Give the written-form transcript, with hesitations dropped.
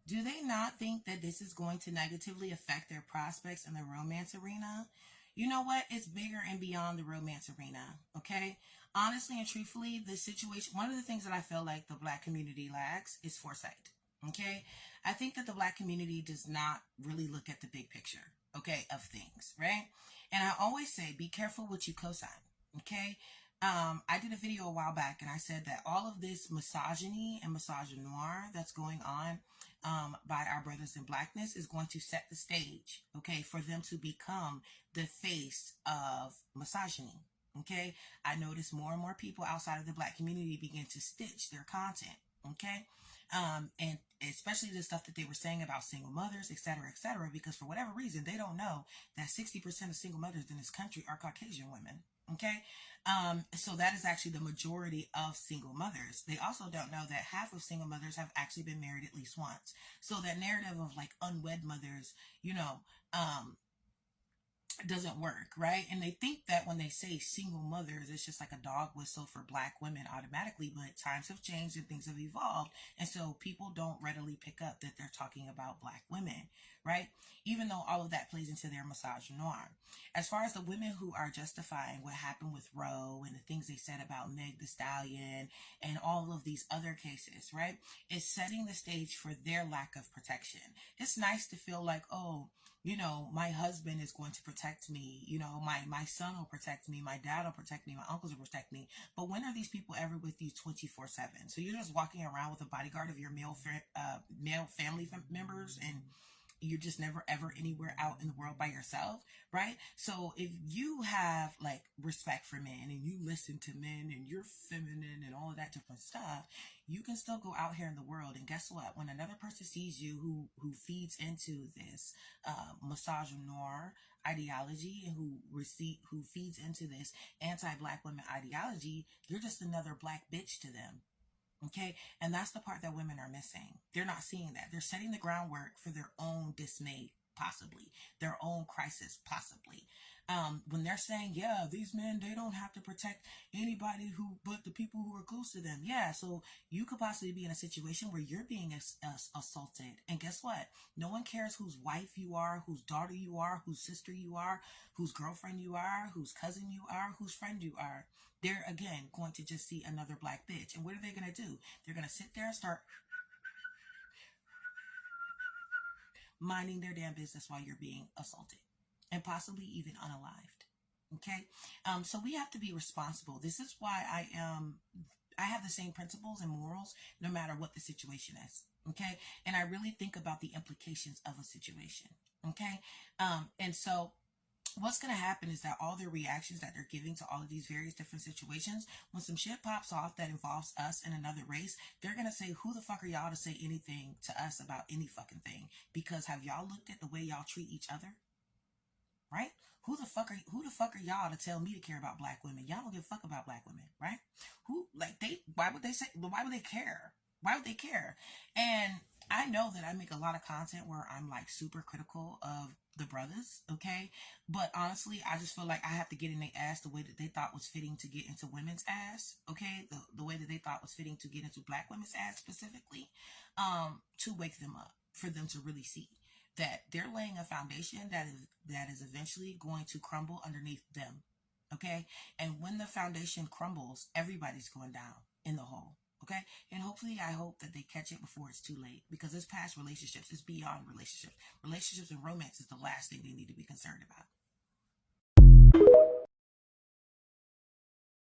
Do they not think that this is going to negatively affect their prospects in the romance arena? You know what? It's bigger and beyond the romance arena, okay? Honestly and truthfully, the situation, one of the things that I feel like the black community lacks is foresight, okay? I think that the black community does not really look at the big picture, okay, of things, right? And I always say, be careful what you co-sign, okay? I did a video a while back and I said that all of this misogyny and misogynoir that's going on by our brothers in blackness is going to set the stage, okay, for them to become the face of misogyny. Okay, I notice more and more people outside of the black community begin to stitch their content. Okay, and especially the stuff that they were saying about single mothers, et cetera, because for whatever reason, they don't know that 60% of single mothers in this country are Caucasian women. Okay. So that is actually the majority of single mothers. They also don't know that half of single mothers have actually been married at least once. So that narrative of like unwed mothers, doesn't work, right? And they think that when they say single mothers, it's just like a dog whistle for black women automatically, but times have changed and things have evolved. And so people don't readily pick up that they're talking about black women, right? Even though all of that plays into their misogynoir. As far as the women who are justifying what happened with Roe and the things they said about Meg the Stallion and all of these other cases, right? It's setting the stage for their lack of protection. It's nice to feel like, oh, my husband is going to protect me. My son will protect me. My dad will protect me. My uncles will protect me. But when are these people ever with you 24/7? So you're just walking around with a bodyguard of your male family members, and you're just never ever anywhere out in the world by yourself, right? So if you have like respect for men and you listen to men and you're feminine and all of that different stuff, you can still go out here in the world. And guess what? When another person sees you who feeds into this misogynoir ideology and who feeds into this anti-black women ideology, you're just another black bitch to them. Okay. And that's the part that women are missing. They're not seeing that. They're setting the groundwork for their own dismay, possibly their own crisis, possibly. When they're saying, yeah, these men, they don't have to protect anybody but the people who are close to them. Yeah. So you could possibly be in a situation where you're being assaulted. And guess what? No one cares whose wife you are, whose daughter you are, whose sister you are, whose girlfriend you are, whose cousin you are, whose friend you are. They're again going to just see another black bitch. And what are they going to do? They're going to sit there and start minding their damn business while you're being assaulted and possibly even unalived. Okay. So we have to be responsible. This is why I have the same principles and morals no matter what the situation is. Okay. And I really think about the implications of a situation. Okay. And so what's going to happen is that all their reactions that they're giving to all of these various different situations, when some shit pops off that involves us and another race, they're going to say, who the fuck are y'all to say anything to us about any fucking thing? Because have y'all looked at the way y'all treat each other? Right? Who the fuck are y'all to tell me to care about black women? Y'all don't give a fuck about black women, right? Why would they say, why would they care? Why would they care? And I know that I make a lot of content where I'm like super critical of the brothers, okay? But honestly, I just feel like I have to get in their ass the way that they thought was fitting to get into women's ass, okay? The way that they thought was fitting to get into black women's ass specifically, to wake them up, for them to really see that they're laying a foundation that is eventually going to crumble underneath them, okay? And when the foundation crumbles, everybody's going down in the hole. Okay. And hopefully, I hope that they catch it before it's too late, because it's past relationships. It's beyond relationships. Relationships and romance is the last thing they need to be concerned about.